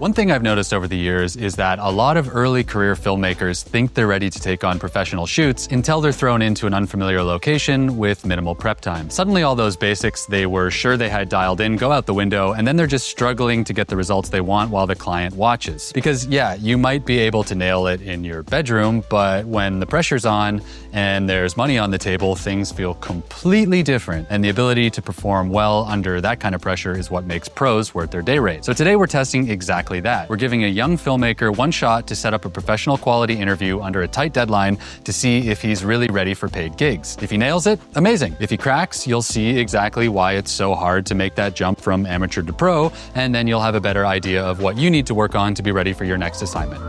One thing I've noticed over the years is that a lot of early career filmmakers think they're ready to take on professional shoots until they're thrown into an unfamiliar location with minimal prep time. Suddenly all those basics they were sure they had dialed in go out the window, and then they're just struggling to get the results they want while the client watches. Because yeah, you might be able to nail it in your bedroom, but when the pressure's on and there's money on the table, things feel completely different. And the ability to perform well under that kind of pressure is what makes pros worth their day rate. So today we're testing exactly that. We're giving a young filmmaker one shot to set up a professional quality interview under a tight deadline to see if he's really ready for paid gigs. If he nails it, amazing. If he cracks, you'll see exactly why it's so hard to make that jump from amateur to pro, and then you'll have a better idea of what you need to work on to be ready for your next assignment.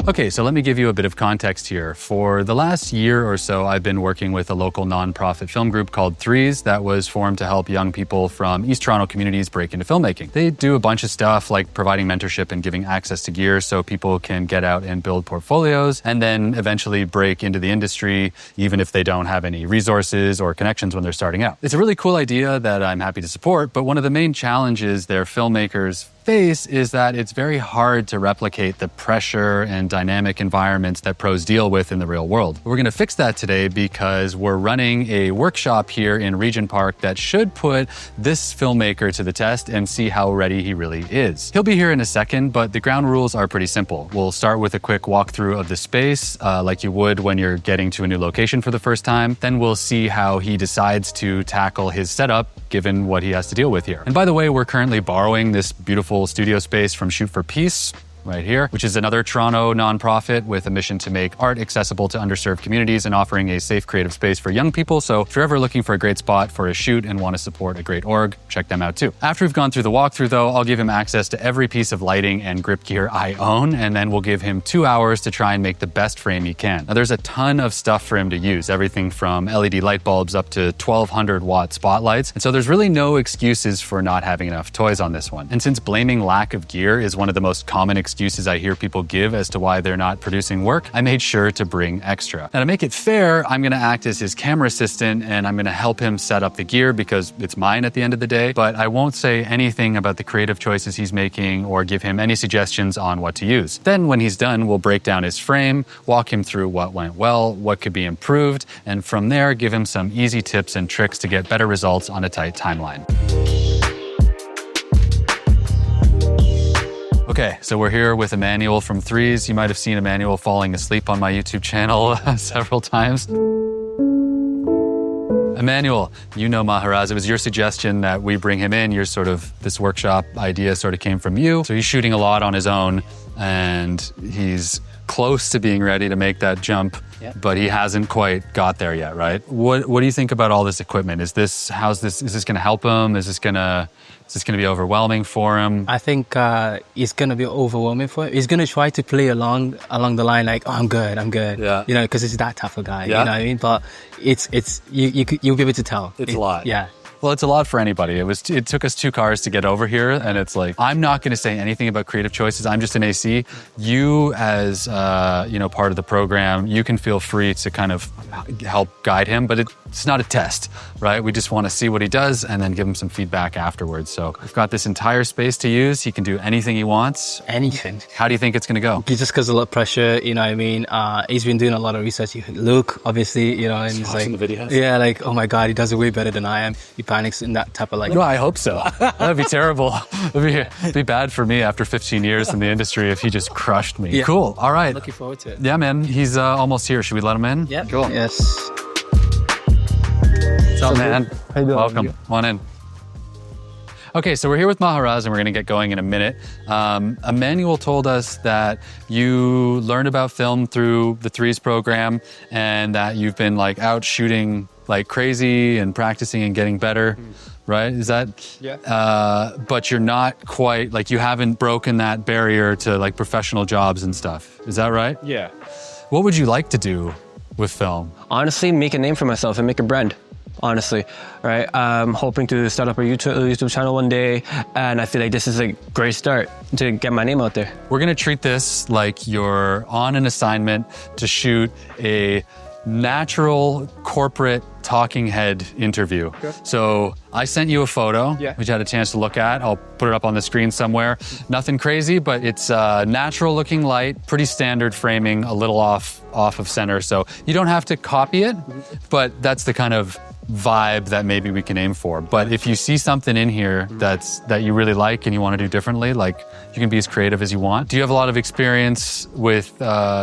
Okay, so let me give you a bit of context here. For the last year or so, I've been working with a local nonprofit film group called Threes that was formed to help young people from East Toronto communities break into filmmaking. They do a bunch of stuff like providing mentorship and giving access to gear so people can get out and build portfolios and then eventually break into the industry, even if they don't have any resources or connections when they're starting out. It's a really cool idea that I'm happy to support, but one of the main challenges their filmmakers face is that it's very hard to replicate the pressure and dynamic environments that pros deal with in the real world. We're going to fix that today because we're running a workshop here in Regent Park that should put this filmmaker to the test and see how ready he really is. He'll be here in a second, but the ground rules are pretty simple. We'll start with a quick walkthrough of the space, like you would when you're getting to a new location for the first time. Then we'll see how he decides to tackle his setup given what he has to deal with here. And by the way, we're currently borrowing this beautiful studio space from Shoot for Peace right here, which is another Toronto nonprofit with a mission to make art accessible to underserved communities and offering a safe creative space for young people. So if you're ever looking for a great spot for a shoot and want to support a great org, check them out too. After we've gone through the walkthrough though, I'll give him access to every piece of lighting and grip gear I own, and then we'll give him 2 hours to try and make the best frame he can. Now there's a ton of stuff for him to use, everything from LED light bulbs up to 1200 watt spotlights. And so there's really no excuses for not having enough toys on this one. And since blaming lack of gear is one of the most common excuses I hear people give as to why they're not producing work, I made sure to bring extra. Now to make it fair, I'm gonna act as his camera assistant and I'm gonna help him set up the gear because it's mine at the end of the day, but I won't say anything about the creative choices he's making or give him any suggestions on what to use. Then when he's done, we'll break down his frame, walk him through what went well, what could be improved, and from there, give him some easy tips and tricks to get better results on a tight timeline. Okay, so we're here with Emmanuel from Threes. You might have seen Emmanuel falling asleep on my YouTube channel several times. Emmanuel, you know Maheraz. It was your suggestion that we bring him in. This workshop idea sort of came from you. So he's shooting a lot on his own and he's close to being ready to make that jump, but he hasn't quite got there yet, right? What do you think about all this equipment? Is this gonna help him? Is this gonna be overwhelming for him? I think it's gonna be overwhelming for him. He's gonna try to play along the line like, oh, I'm good. Yeah. You know, because he's that type of guy. Yeah. You know what I mean? But you'll be able to tell. It's a lot. Yeah. Well, it's a lot for anybody. It took us 2 cars to get over here, and it's like, I'm not going to say anything about creative choices. I'm just an AC. You, as part of the program, you can feel free to kind of help guide him, but it's not a test, right? We just want to see what he does and then give him some feedback afterwards. So we've got this entire space to use. He can do anything he wants. Anything. How do you think it's going to go? He just causes a lot of pressure, you know what I mean? He's been doing a lot of research. Luke, obviously, you know, and he's like, the videos. Yeah, like, oh my God, he does it way better than I am. He panics in that type of like. No, I hope so. That'd be terrible. It'd be bad for me after 15 years in the industry if he just crushed me. Yeah. Cool. All right. Looking forward to it. Yeah, man. He's almost here. Should we let him in? Yeah. Cool. Yes. What's up, man? How you doing? Welcome. Come on in. Okay, so we're here with Maheraz and we're gonna get going in a minute. Emmanuel told us that you learned about film through the Threes program and that you've been like out shooting like crazy and practicing and getting better, right? Is that? Yeah. But you're not quite, like you haven't broken that barrier to like professional jobs and stuff. Is that right? Yeah. What would you like to do with film? Honestly, make a name for myself and make a brand. Honestly, right? I'm hoping to start up a YouTube channel one day, and I feel like this is a great start to get my name out there. We're gonna treat this like you're on an assignment to shoot a natural corporate talking head interview. Okay. So I sent you a photo, which you had a chance to look at. I'll put it up on the screen somewhere. Nothing crazy, but it's natural looking light, pretty standard framing, a little off of center. So you don't have to copy it, but that's the kind of vibe that maybe we can aim for. But if you see something in here that you really like and you want to do differently, like you can be as creative as you want. Do you have a lot of experience with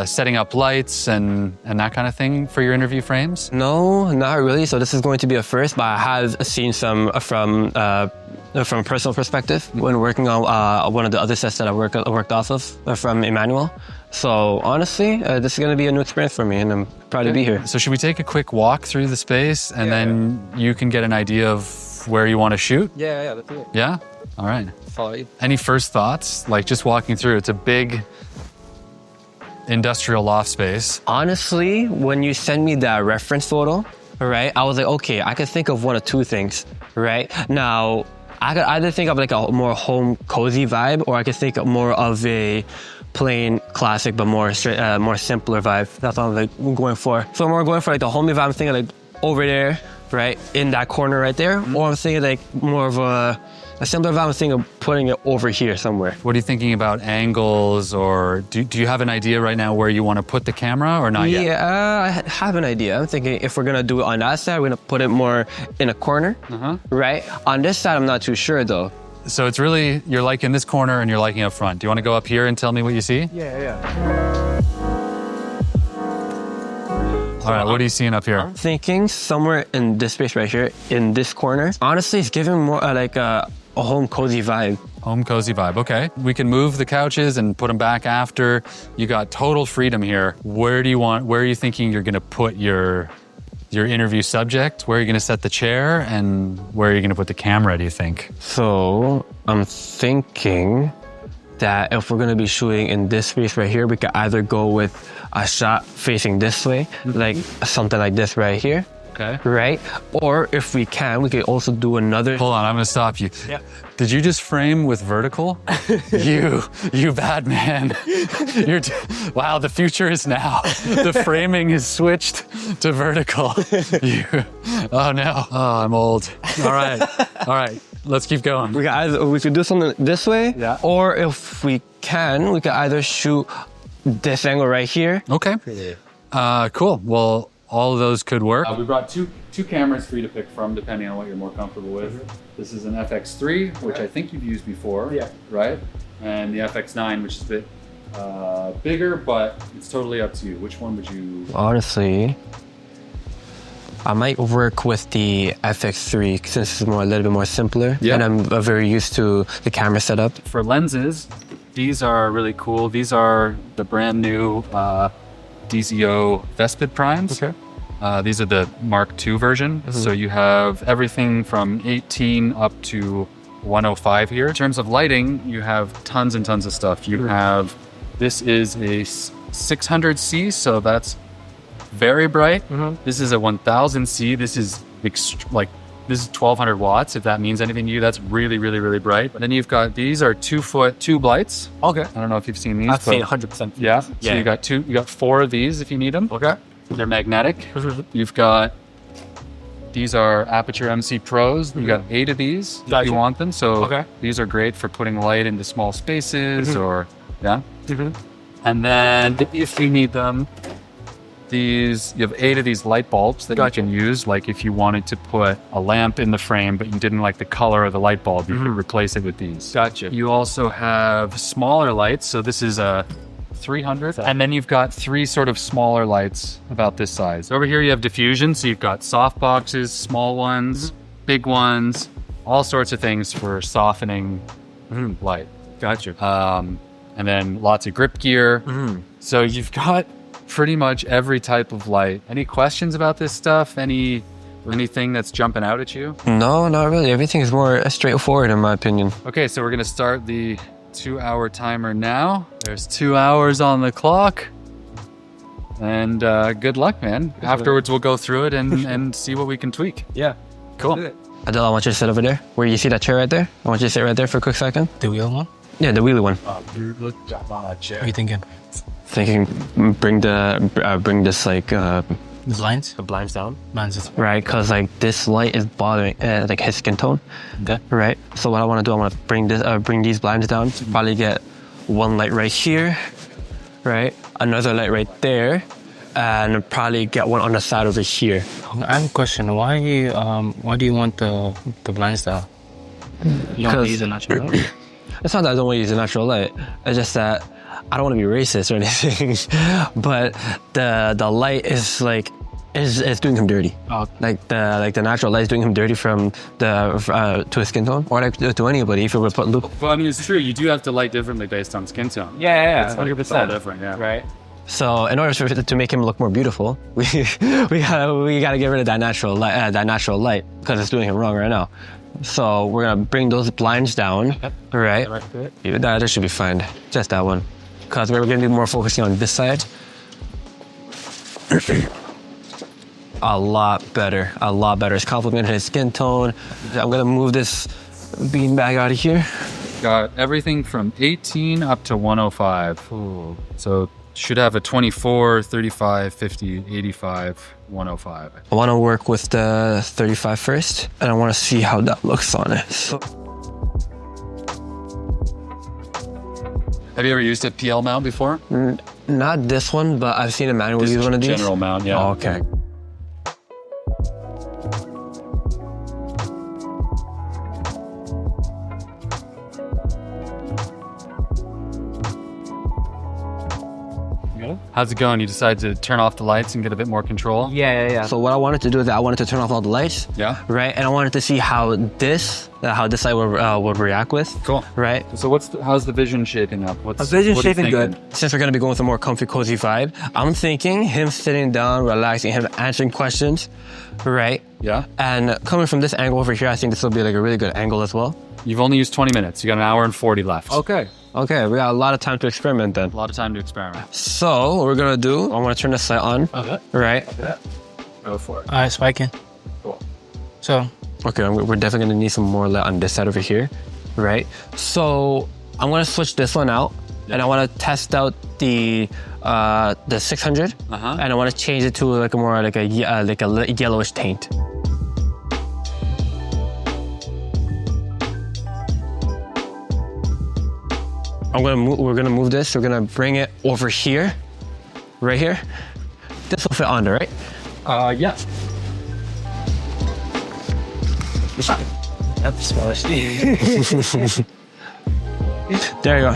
setting up lights and that kind of thing for your interview frames? No, not really. So this is going to be a first, but I have seen some from a personal perspective when working on one of the other sets that I worked off of from Emmanuel. So honestly, this is going to be a new experience for me, and I'm proud to be here. So should we take a quick walk through the space, and then you can get an idea of where you want to shoot? Yeah, let's do it. Yeah? All right. Follow you. Any first thoughts? Like just walking through, it's a big industrial loft space. Honestly, when you send me that reference photo, right, I was like, okay, I could think of one of two things, right? Now, I could either think of like a more home cozy vibe, or I could think more of a plain classic but more simpler vibe. That's what I'm like going for. So I'm more going for like the homey vibe. I'm thinking like over there, right, in that corner right there, or I'm thinking like more of a simpler vibe. I'm thinking of putting it over here somewhere. What are you thinking about angles, or do you have an idea right now where you want to put the camera, or not yet? Yeah, I have an idea. I'm thinking if we're gonna do it on that side, we're gonna put it more in a corner, right? On this side, I'm not too sure though. So it's really, you're liking this corner and you're liking up front. Do you want to go up here and tell me what you see? Yeah. All right, what are you seeing up here? I'm thinking somewhere in this space right here, in this corner. Honestly, it's giving more like a home cozy vibe. Home cozy vibe, okay. We can move the couches and put them back after. You got total freedom here. Where are you thinking you're gonna put your interview subject? Where are you gonna set the chair, and where are you gonna put the camera, do you think? So I'm thinking that if we're gonna be shooting in this space right here, we could either go with a shot facing this way, like something like this right here. Okay. Right? Or if we can, we could also do another. Hold on, I'm gonna stop you. Yeah. Did you just frame with vertical? you bad man. Wow, the future is now. The framing is switched to vertical. Oh no, oh, I'm old. All right, let's keep going. We could do something this way, or if we can, we could either shoot this angle right here. Okay, cool. Well, all of those could work. We brought two cameras for you to pick from, depending on what you're more comfortable with. This is an FX3, which I think you've used before, right? And the FX9, which is a bit bigger, but it's totally up to you. Which one would you? Honestly, I might work with the FX3 since it's a little bit more simpler, and I'm very used to the camera setup. For lenses, these are really cool. These are the brand new DZO Vespid primes. Okay. These are the Mark II version. So you have everything from 18 up to 105 here. In terms of lighting, you have tons and tons of stuff. You have, this is a 600C, so that's very bright. This is a 1000C. This is this is 1200 watts, if that means anything to you. That's really, really, really bright. But then you've got, these are 2-foot tube lights. Okay. I don't know if you've seen these. I've seen 100%. Yeah. So you got 4 of these if you need them. Okay. They're magnetic. You've got, these are Aperture MC Pros. You got 8 of these if you want them. So these are great for putting light into small spaces or, And then if you need them, you have 8 of these light bulbs that you can use. Like if you wanted to put a lamp in the frame, but you didn't like the color of the light bulb, you could replace it with these. Gotcha. You also have smaller lights. So this is a 300. And then you've got 3 sort of smaller lights about this size. Over here you have diffusion. So you've got soft boxes, small ones, big ones, all sorts of things for softening light. Gotcha. And then lots of grip gear. So you've got pretty much every type of light. Any questions about this stuff? Anything that's jumping out at you? No, not really. Everything is more straightforward in my opinion. Okay, so we're gonna start the 2-hour timer now. There's 2 hours on the clock. And good luck, man. Afterwards, we'll go through it and see what we can tweak. Yeah. Cool. Adele, I want you to sit over there. Where you see that chair right there? I want you to sit right there for a quick second. The wheel one? Yeah, the wheelie one. What are you thinking? Thinking bring this like The blinds? the blinds down, Blinds. right? Because like this light is bothering like his skin tone, Okay. right? So what I want to do, I want to bring these blinds down. Probably get one light right here, right? Another light right there, and probably get one on the side over here. I have a question. Why do you want the blinds down? You don't want to use a natural light? It's not that I don't want to use a natural light. It's just that I don't want to be racist or anything. But the light is like is doing him dirty. Oh. Like the natural light is doing him dirty from the to his skin tone, or like to anybody. If you were to put loop. Well, I mean, it's true. You do have to light differently based on skin tone. Yeah, It's 100% different, yeah. Right. So in order to make him look more beautiful, we gotta get rid of that natural light because it's doing him wrong right now. So we're gonna bring those blinds down, right? That should be fine. Just that one, because we're gonna be more focusing on this side. A lot better. It's complementing his skin tone. I'm gonna move this beanbag out of here. Got everything from 18 up to 105. Ooh. So should have a 24, 35, 50, 85, 105. I want to work with the 35 first, and I want to see how that looks on it. So, Have you ever used a PL mount before? not this one, but I've seen a manual use one of these. General mount, yeah. Oh, okay. How's it going? You decided to turn off the lights and get a bit more control? Yeah. So what I wanted to do is I wanted to turn off all the lights. Yeah. Right, and I wanted to see how this light would react with. Cool. Right. So how's the vision shaping up? What are you shaping good. thinking? Since we're gonna be going with a more comfy, cozy vibe, I'm thinking him sitting down, relaxing, him answering questions, right? Yeah. And coming from this angle over here, I think this will be like a really good angle as well. You've only used 20 minutes. You got an hour and 40 left. Okay, we got a lot of time to experiment then. A lot of time to experiment. So what we're gonna do, I wanna turn this light on. Okay. Right? Go for it. All right, spiking. Cool. So, Okay, we're definitely gonna need some more light on this side over here. Right? So I'm gonna switch this one out, and I wanna test out the 600, Uh-huh. and I wanna change it to like a more like a yellowish taint. We're gonna move this. We're gonna bring it over here, right here. This will fit on there, right? yeah. That's smallish. There you go.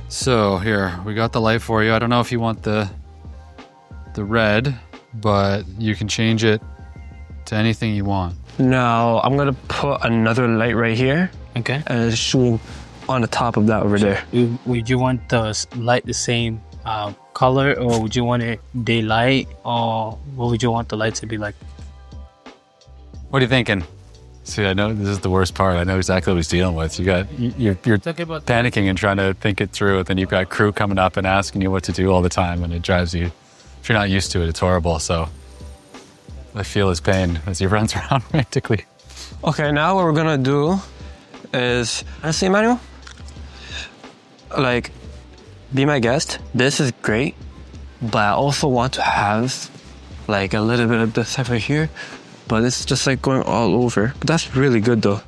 So here, we got the light for you. I don't know if you want the red, but you can change it to anything you want. Now I'm gonna put another light right here, Okay. and it's shooting on the top of that over there. Would you want the light the same color, or would you want it daylight, or what would you want the light to be like? What are you thinking? See, I know this is the worst part. I know exactly what he's dealing with. You're panicking and trying to think it through, and then you've got crew coming up and asking you what to do all the time, and it drives you. If you're not used to it, it's horrible. So I feel his pain as he runs around frantically. Okay, now what we're gonna do is, honestly, Emmanuel, like, be my guest. This is great, but I also want to have like a little bit of this over here, but it's just like going all over. But that's really good though.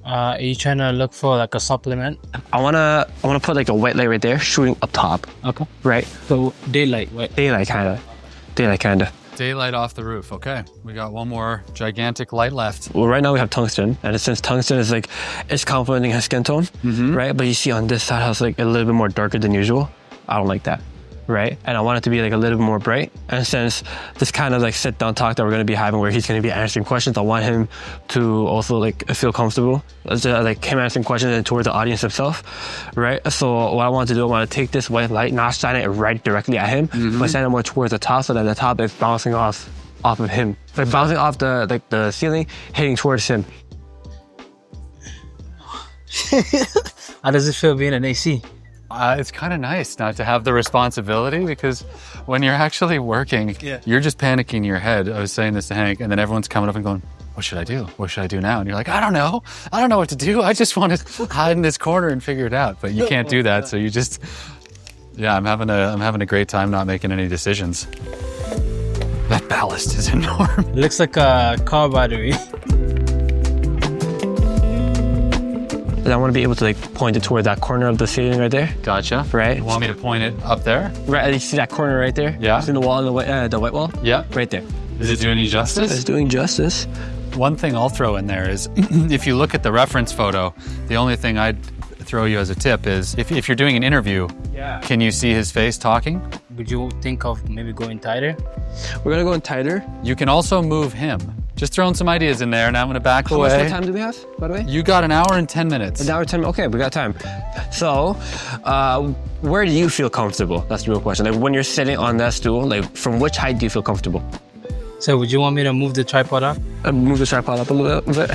Are you trying to look for like a supplement? I wanna put like a white light right there, shooting up top. Okay. Right? So daylight, right? Daylight kinda. Daylight off the roof. Okay, we got one more gigantic light left. Well, right now we have tungsten, and since tungsten is like, it's complementing his skin tone, right? But you see on this side how it's like a little bit more darker than usual. I don't like that, right? And I want it to be like a little bit more bright. And since this kind of like sit down talk that we're gonna be having where he's gonna be answering questions, I want him to also like feel comfortable. Like him answering questions and toward the audience himself, right? So what I want to do, I want to take this white light, not shine it right directly at him, but shine it more towards the top so that the top is bouncing off of him. Like bouncing off the ceiling, hitting towards him. How does it feel being an AC? It's kind of nice not to have the responsibility, because when you're actually working, you're just panicking in your head. I was saying this to Hank, and then everyone's coming up and going, what should I do? What should I do now? And you're like, I don't know what to do. I just want to hide in this corner and figure it out. But you can't do that. So you just, I'm having a great time not making any decisions. That ballast is enormous. It looks like a car battery. And I want to be able to like point it toward that corner of the ceiling right there. Gotcha. Right. You want me to point it up there? Right, you see that corner right there? Yeah. It's in the wall, the white wall? Yeah. Right there. Is it doing you justice? It's doing justice. One thing I'll throw in there is if you look at the reference photo, the only thing I'd throw you as a tip is if you're doing an interview, can you see his face talking? Would you think of maybe going tighter? We're gonna go in tighter. You can also move him. Just throwing some ideas in there, and I'm gonna back How away. much time do we have, by the way? You got an hour and 10 minutes. An hour and 10, okay, we got time. So, where do you feel comfortable? That's the real question. Like when you're sitting on that stool, like from which height do you feel comfortable? So would you want me to move the tripod up? Move the tripod up a little bit.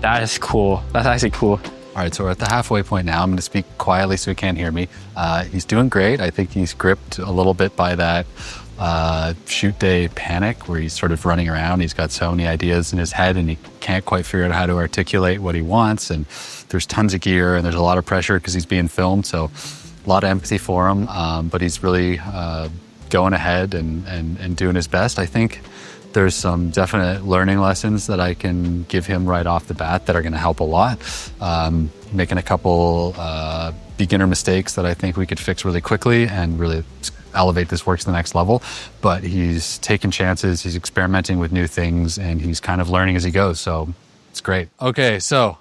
That is cool. That's actually cool. All right, so we're at the halfway point now. I'm gonna speak quietly so he can't hear me. He's doing great. I think he's gripped a little bit by that shoot day panic where he's sort of running around. He's got so many ideas in his head and he can't quite figure out how to articulate what he wants. And there's tons of gear and there's a lot of pressure because he's being filmed. So a lot of empathy for him, but he's really going ahead and doing his best. I think there's some definite learning lessons that I can give him right off the bat that are gonna help a lot. Making a couple beginner mistakes that I think we could fix really quickly and really elevate this work to the next level. But he's taking chances, he's experimenting with new things, and he's kind of learning as he goes. So it's great. Okay, so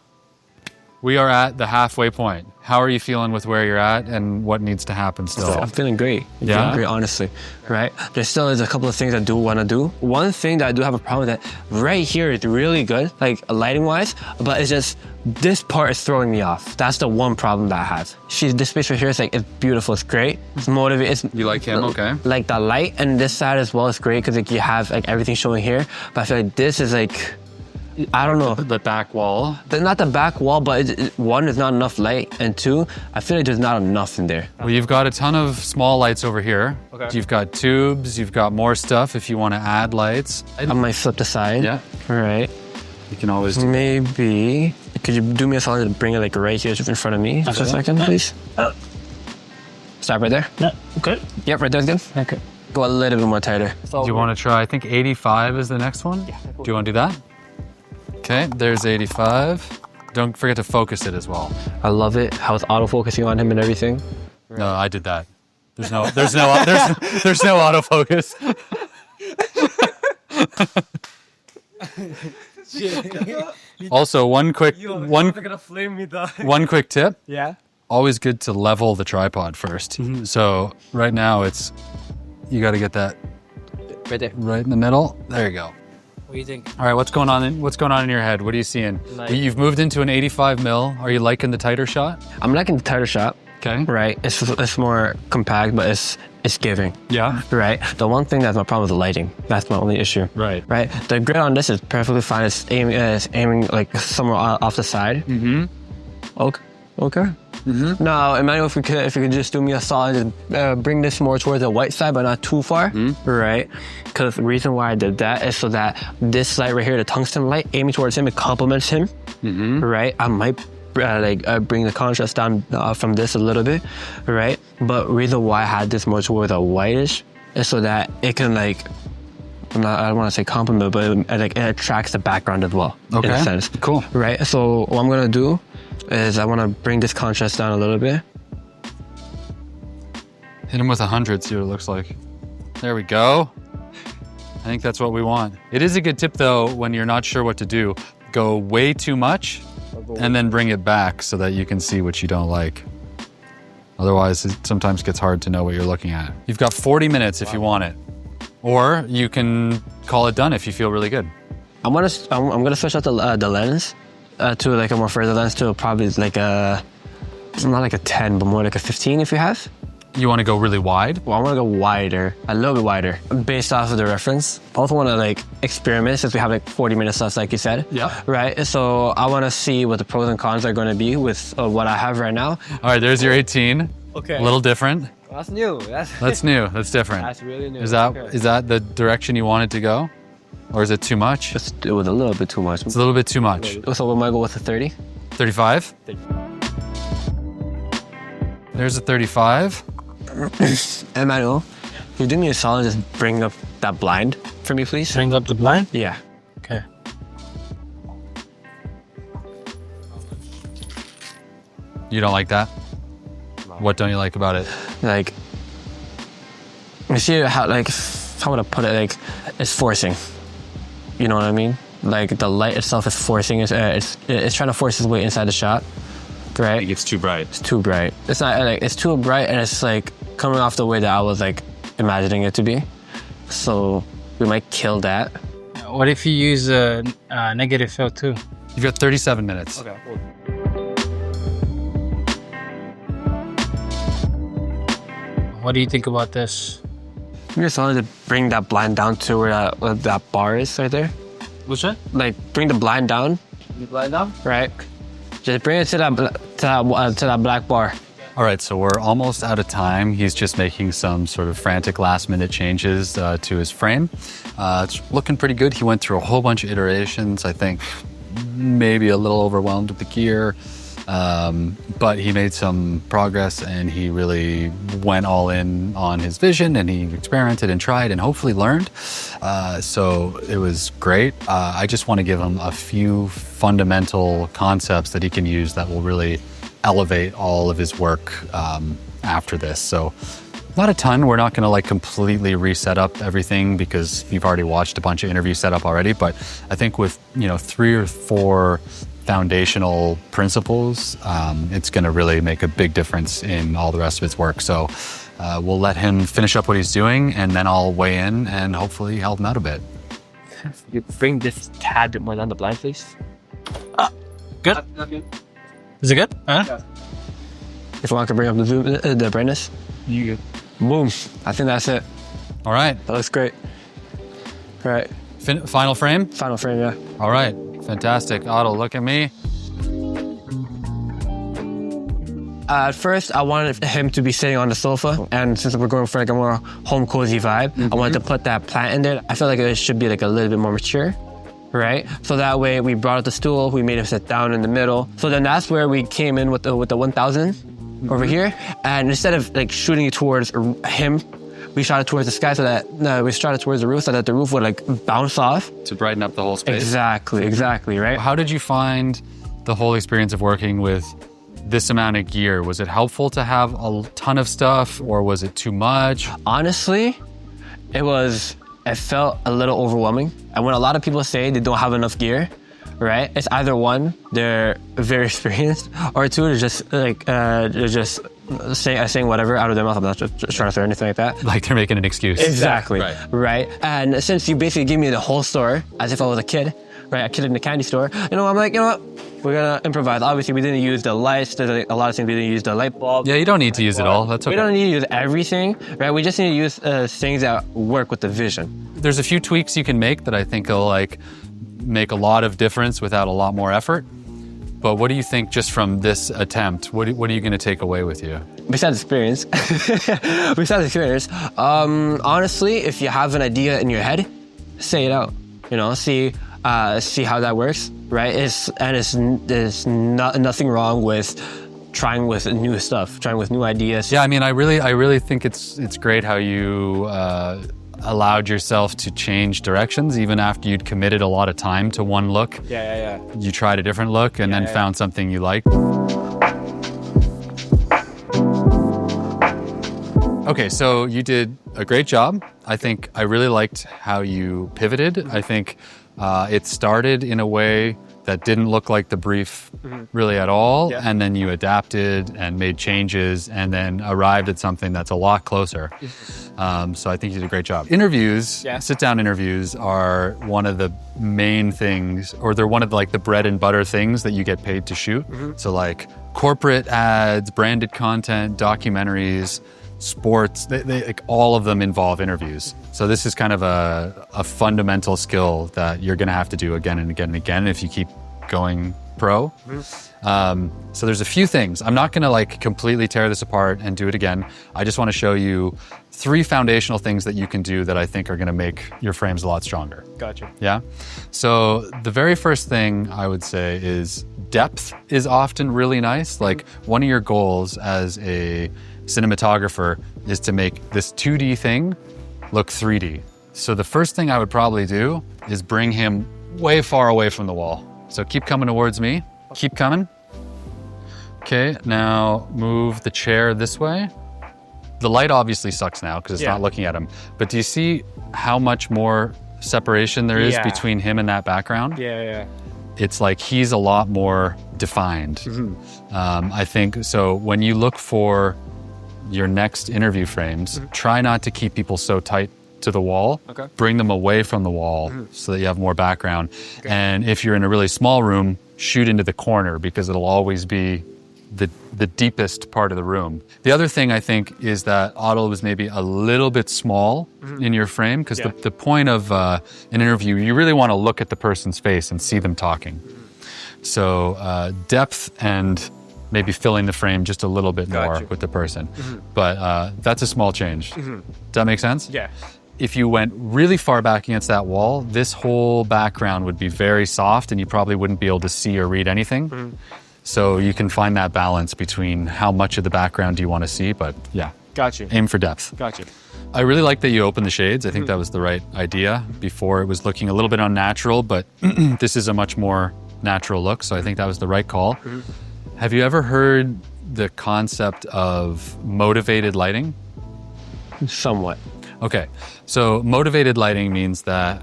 we are at the halfway point. How are you feeling with where you're at and what needs to happen still? I'm feeling great. I'm Yeah? feeling great, honestly. Right? There still is a couple of things I do want to do. One thing that I do have a problem with that right here is really good, like lighting wise, but it's just this part is throwing me off. That's the one problem that I have. This space right here is like, it's beautiful, it's great. It's motivating. You like him? Okay. Like the light and this side as well is great because like you have like everything showing here. But I feel like this is like, I don't know. The back wall. Not the back wall, but one, there's not enough light, and two, I feel like there's not enough in there. Well, you've got a ton of small lights over here. Okay. You've got tubes, you've got more stuff if you want to add lights. I might flip the side. Yeah. All right. You can always do. Maybe. Could you do me a solid and bring it like right here in front of me? Just a second, please. Stop right there. No, good. Yep, right there's good. Okay. Go a little bit more tighter. Do you want to try, I think 85 is the next one? Yeah. Do you want to do that? Okay, there's 85. Don't forget to focus it as well. I love it, how it's auto-focusing on him and everything. No, I did that. There's no autofocus. Also, one quick tip. Yeah. Always good to level the tripod first. So right now you got to get that Right there. right in the middle. There you go. What do you think? All right, what's going on in your head? What are you seeing? You've moved into an 85 mil. Are you liking the tighter shot? I'm liking the tighter shot. Okay. Right. It's more compact, but it's giving. Yeah. Right. The one thing that's my problem is the lighting. That's my only issue. Right. Right. The grid on this is perfectly fine. It's aiming like somewhere off the side. Mm-hmm. Okay. Mm-hmm. Now, Emmanuel, if you could just do me a solid, bring this more towards the white side, but not too far. Right. Because the reason why I did that is so that this light right here, the tungsten light, aiming towards him, it complements him. Right. I might bring the contrast down from this a little bit, right? But reason why I had this more toward the whitish is so that it can I don't want to say complement, but it attracts the background as well. Okay. In a sense. Cool. Right. So what I'm gonna do is I want to bring this contrast down a little bit. Hit him with 100, see what it looks like. There we go. I think that's what we want. It is a good tip though, when you're not sure what to do, go way too much and then bring it back so that you can see what you don't like. Otherwise, it sometimes gets hard to know what you're looking at. You've got 40 minutes if you want it. Or you can call it done if you feel really good. I'm gonna switch out the lens to like a more further lens to probably like not like a 10, but more like a 15 if you have. You want to go really wide? Well, I want to go wider, a little bit wider, based off of the reference. I also want to like experiment since we have like 40 minutes left, like you said. Yeah. Right. So I want to see what the pros and cons are going to be with what I have right now. All right, there's your 18. Okay. A little different. That's new. That's new. That's different. That's really new. Is that the direction you want it to go? Or is it too much? It was a little bit too much. It's a little bit too much. So we might go with a 30. 35? There's a 35. Emmanuel, You do me a solid, just bring up that blind for me, please. Bring up the blind. Yeah. Okay. You don't like that? What don't you like about it? Like, you see how, like, how would I put it? Like, it's forcing. You know what I mean? Like, the light itself is forcing, it's trying to force its way inside the shot, right? It gets too bright. It's too bright. It's not, like, it's too bright, and it's, like, coming off the way that I was, like, imagining it to be. So, we might kill that. What if you use a negative fill too? You've got 37 minutes. Okay. What do you think about this? We just wanted to bring that blind down to where that bar is right there. Which one? Like, bring the blind down. The blind down? Right. Just bring it to that black bar. All right, so we're almost out of time. He's just making some sort of frantic last-minute changes to his frame. It's looking pretty good. He went through a whole bunch of iterations. I think maybe a little overwhelmed with the gear, but he made some progress, and he really went all in on his vision, and he experimented and tried and hopefully learned. So it was great. I just want to give him a few fundamental concepts that he can use that will really elevate all of his work after this. So not a ton. We're not going to like completely reset up everything because you've already watched a bunch of interviews set up already. But I think with 3 or 4 foundational principles, it's going to really make a big difference in all the rest of his work. So we'll let him finish up what he's doing, and then I'll weigh in and hopefully help him out a bit. You bring this tad bit more down the blind, please. Good? Is it good? Huh? If I can bring up the zoom, the brightness. You good. Boom. I think that's it. All right. That looks great. All right. Final frame? Final frame, yeah. All right. Fantastic. Otto, look at me. At first, I wanted him to be sitting on the sofa, and since we're going for like a more home cozy vibe, I wanted to put that plant in there. I feel like it should be like a little bit more mature, right? So that way, we brought out the stool, we made him sit down in the middle. So then that's where we came in with the 1000 over here, and instead of like shooting it towards him, we shot it towards the sky we shot it towards the roof so that the roof would like bounce off. To brighten up the whole space. Exactly, right? How did you find the whole experience of working with this amount of gear? Was it helpful to have a ton of stuff, or was it too much? Honestly, it felt a little overwhelming. And when a lot of people say they don't have enough gear, right? It's either one, they're very experienced, or two, they're just saying whatever out of their mouth. I'm not just trying to throw anything like that. Like they're making an excuse. Exactly, Right. And since you basically gave me the whole store as if I was a kid, right? A kid in the candy store. I'm like, you know what? We're gonna improvise. Obviously, we didn't use the lights. There's a lot of things we didn't use the light bulb. Yeah, you don't need to use it all. That's okay. We don't need to use everything, right? We just need to use things that work with the vision. There's a few tweaks you can make that I think will like make a lot of difference without a lot more effort. But what do you think just from this attempt? What are you going to take away with you? Besides experience, honestly, if you have an idea in your head, say it out. See how that works, right? There's nothing wrong with trying with new stuff, trying with new ideas. Yeah, I mean, I really think it's great how you allowed yourself to change directions even after you'd committed a lot of time to one look. Yeah. You tried a different look and then found something you liked. Okay, so you did a great job. I think I really liked how you pivoted. I think it started in a way that didn't look like the brief really at all. And then you adapted and made changes and then arrived at something that's a lot closer. So I think you did a great job. Interviews, sit-down interviews are one of the main things, or they're one of like the bread and butter things that you get paid to shoot. So like corporate ads, branded content, documentaries, sports, they like all of them involve interviews. So this is kind of a fundamental skill that you're gonna have to do again and again and again if you keep going pro. So there's a few things. I'm not gonna like completely tear this apart and do it again. I just wanna show you 3 foundational things that you can do that I think are gonna make your frames a lot stronger. Gotcha. Yeah? So the very first thing I would say is depth is often really nice. Like one of your goals as a cinematographer is to make this 2D thing look 3D. So the first thing I would probably do is bring him way far away from the wall. So keep coming towards me. Keep coming. Okay, now move the chair this way. The light obviously sucks now because it's not looking at him. But do you see how much more separation there is between him and that background? Yeah. It's like he's a lot more defined. I think, so when you look for your next interview frames, try not to keep people so tight to the wall. Okay. Bring them away from the wall so that you have more background. Okay. And if you're in a really small room, shoot into the corner because it'll always be the deepest part of the room. The other thing I think is that Otto was maybe a little bit small in your frame because the point of an interview, you really want to look at the person's face and see them talking. So depth and maybe filling the frame just a little bit more with the person. But that's a small change. Does that make sense? Yeah. If you went really far back against that wall, this whole background would be very soft and you probably wouldn't be able to see or read anything. So you can find that balance between how much of the background do you want to see, but yeah. Got you. Aim for depth. Got you. I really like that you opened the shades. I think that was the right idea. Before it was looking a little bit unnatural, but this is a much more natural look, so I think that was the right call. Have you ever heard the concept of motivated lighting? Somewhat. Okay, so motivated lighting means that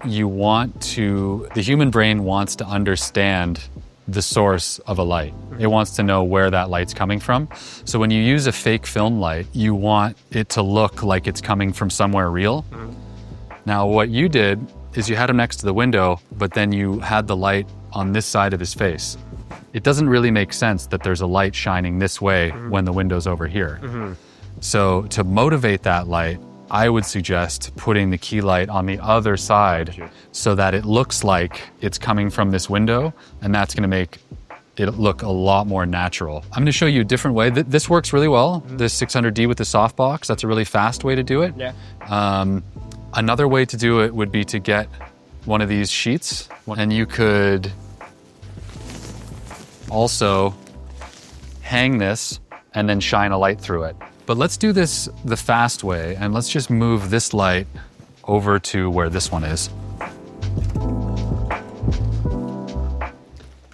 the human brain wants to understand the source of a light. It wants to know where that light's coming from. So when you use a fake film light, you want it to look like it's coming from somewhere real. Now what you did is you had him next to the window, but then you had the light on this side of his face. It doesn't really make sense that there's a light shining this way when the window's over here. So to motivate that light, I would suggest putting the key light on the other side so that it looks like it's coming from this window, and that's going to make it look a lot more natural. I'm going to show you a different way. This works really well, this 600D with the softbox. That's a really fast way to do it. Yeah. Another way to do it would be to get one of these sheets, and you could also hang this and then shine a light through it. But let's do this the fast way, and let's just move this light over to where this one is.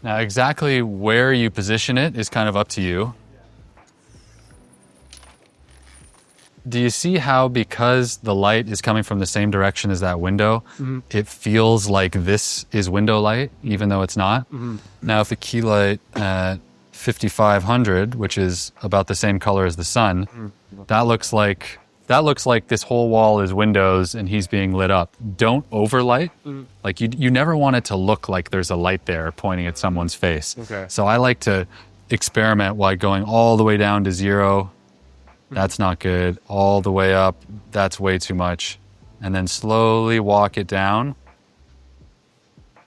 Now, exactly where you position it is kind of up to you. Do you see how, because the light is coming from the same direction as that window, it feels like this is window light, even though it's not? Now, if the key light at 5500, which is about the same color as the sun, that looks like this whole wall is windows and he's being lit up. Don't overlight. Like you never want it to look like there's a light there pointing at someone's face. Okay. So I like to experiment while going all the way down to 0. That's not good. All the way up, that's way too much. And then slowly walk it down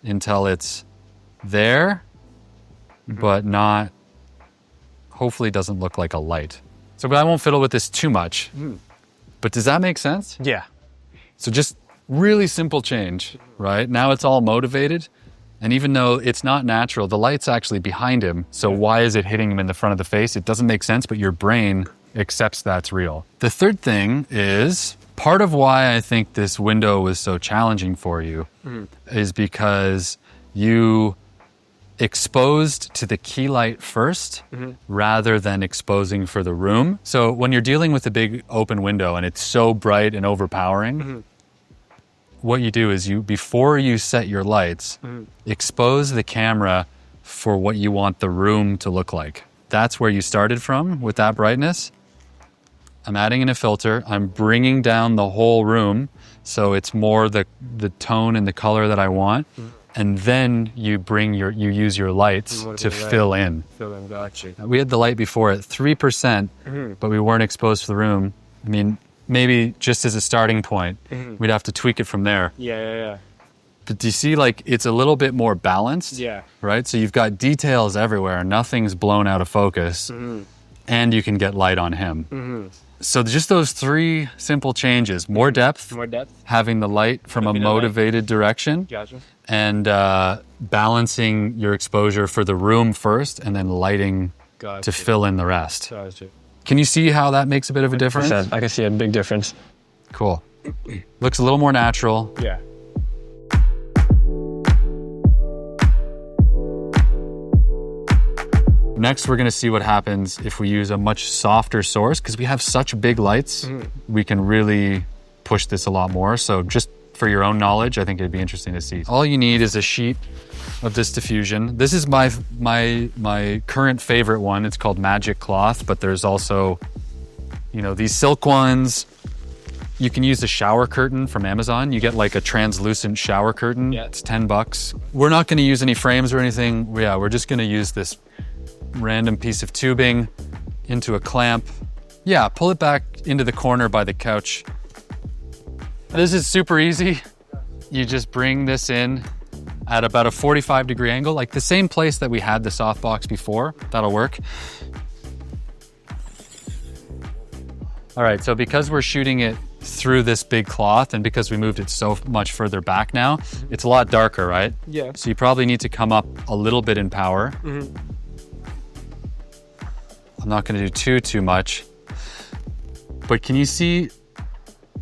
until it's there, but not, hopefully doesn't look like a light. So, but I won't fiddle with this too much. But does that make sense? Yeah. So just really simple change, right? Now it's all motivated. And even though it's not natural, the light's actually behind him. So why is it hitting him in the front of the face? It doesn't make sense, but your brain accepts that's real. The third thing is, part of why I think this window was so challenging for you is because you exposed to the key light first rather than exposing for the room. So when you're dealing with a big open window and it's so bright and overpowering, what you do is before you set your lights, expose the camera for what you want the room to look like. That's where you started from with that brightness. I'm adding in a filter. I'm bringing down the whole room so it's more the tone and the color that I want. And then you use your lights to fill in. Gotcha. We had the light before at 3%, but we weren't exposed to the room. I mean, maybe just as a starting point, we'd have to tweak it from there. Yeah. But do you see, like, it's a little bit more balanced? Yeah. Right? So you've got details everywhere. Nothing's blown out of focus. And you can get light on him. So just those 3 simple changes. More depth. Having the light from a motivated direction. Gotcha. And balancing your exposure for the room first and then lighting to fill in the rest. Gotcha. Can you see how that makes a bit of a difference? I can see a big difference. Cool. Looks a little more natural. Yeah. Next, we're gonna see what happens if we use a much softer source, because we have such big lights, we can really push this a lot more. So just for your own knowledge, I think it'd be interesting to see. All you need is a sheet of this diffusion. This is my current favorite one. It's called Magic Cloth, but there's also, you know, these silk ones. You can use a shower curtain from Amazon. You get like a translucent shower curtain. Yeah. It's $10. We're not gonna use any frames or anything. Yeah, we're just gonna use this random piece of tubing into a clamp. Yeah, pull it back into the corner by the couch. This is super easy. You just bring this in at about a 45-degree angle, like the same place that we had the softbox before. That'll work. All right, so because we're shooting it through this big cloth and because we moved it so much further back now, it's a lot darker, right? Yeah. So you probably need to come up a little bit in power. I'm not gonna do too much, but can you see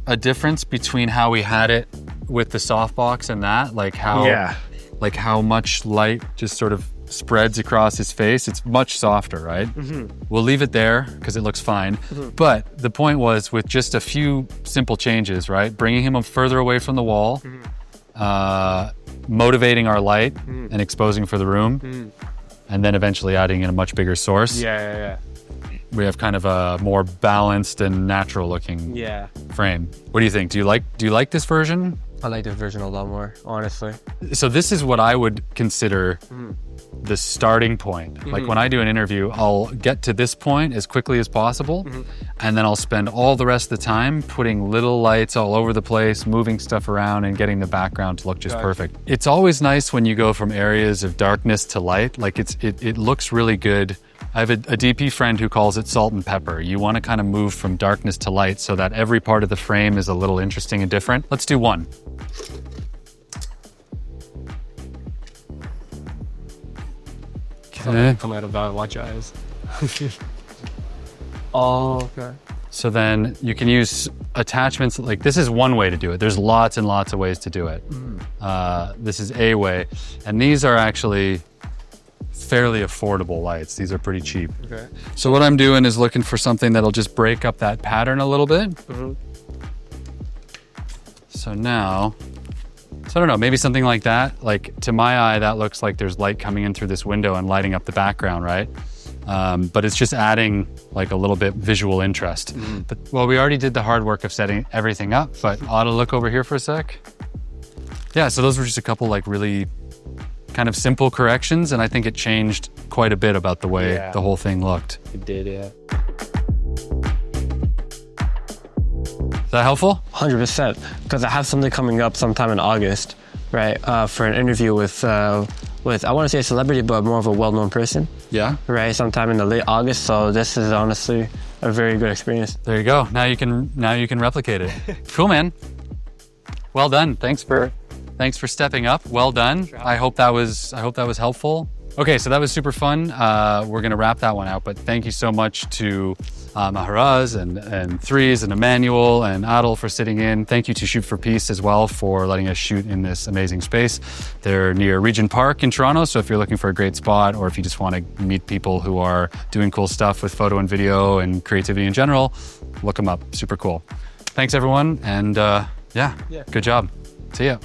a difference between how we had it with the softbox and that? Like how much light just sort of spreads across his face. It's much softer, right? We'll leave it there because it looks fine. But the point was, with just a few simple changes, right? Bringing him further away from the wall, motivating our light and exposing for the room, and then eventually adding in a much bigger source. Yeah. We have kind of a more balanced and natural looking frame. What do you think? Do you like this version? I like this version a lot more, honestly. So this is what I would consider the starting point. Like when I do an interview, I'll get to this point as quickly as possible, and then I'll spend all the rest of the time putting little lights all over the place, moving stuff around and getting the background to look just perfect. It's always nice when you go from areas of darkness to light. Like it looks really good. I have a DP friend who calls it salt and pepper. You want to kind of move from darkness to light so that every part of the frame is a little interesting and different. Let's do one. Okay. Come out about, watch your eyes. Oh, okay. So then you can use attachments. Like this is one way to do it. There's lots and lots of ways to do it. This is a way. And these are actually fairly affordable lights. These are pretty cheap. Okay. So what I'm doing is looking for something that'll just break up that pattern a little bit. So now, I don't know, maybe something like that. Like to my eye, that looks like there's light coming in through this window and lighting up the background, right? But it's just adding like a little bit visual interest. But well, we already did the hard work of setting everything up, but ought to look over here for a sec. Yeah, so those were just a couple like really kind of simple corrections, and I think it changed quite a bit about the way the whole thing looked. It did, yeah. Is that helpful? 100%, because I have something coming up sometime in August, right? For an interview with I want to say a celebrity, but more of a well-known person. Yeah. Right, sometime in the late August. So this is honestly a very good experience. There you go. Now you can replicate it. Cool, man. Well done. Thanks for stepping up. Well done. I hope that was helpful. Okay, so that was super fun. We're gonna wrap that one out, but thank you so much to Maheraz and Threes and Emmanuel and Adil for sitting in. Thank you to Shoot for Peace as well for letting us shoot in this amazing space. They're near Regent Park in Toronto, so if you're looking for a great spot or if you just want to meet people who are doing cool stuff with photo and video and creativity in general, look them up. Super cool. Thanks everyone, and yeah, good job. See ya.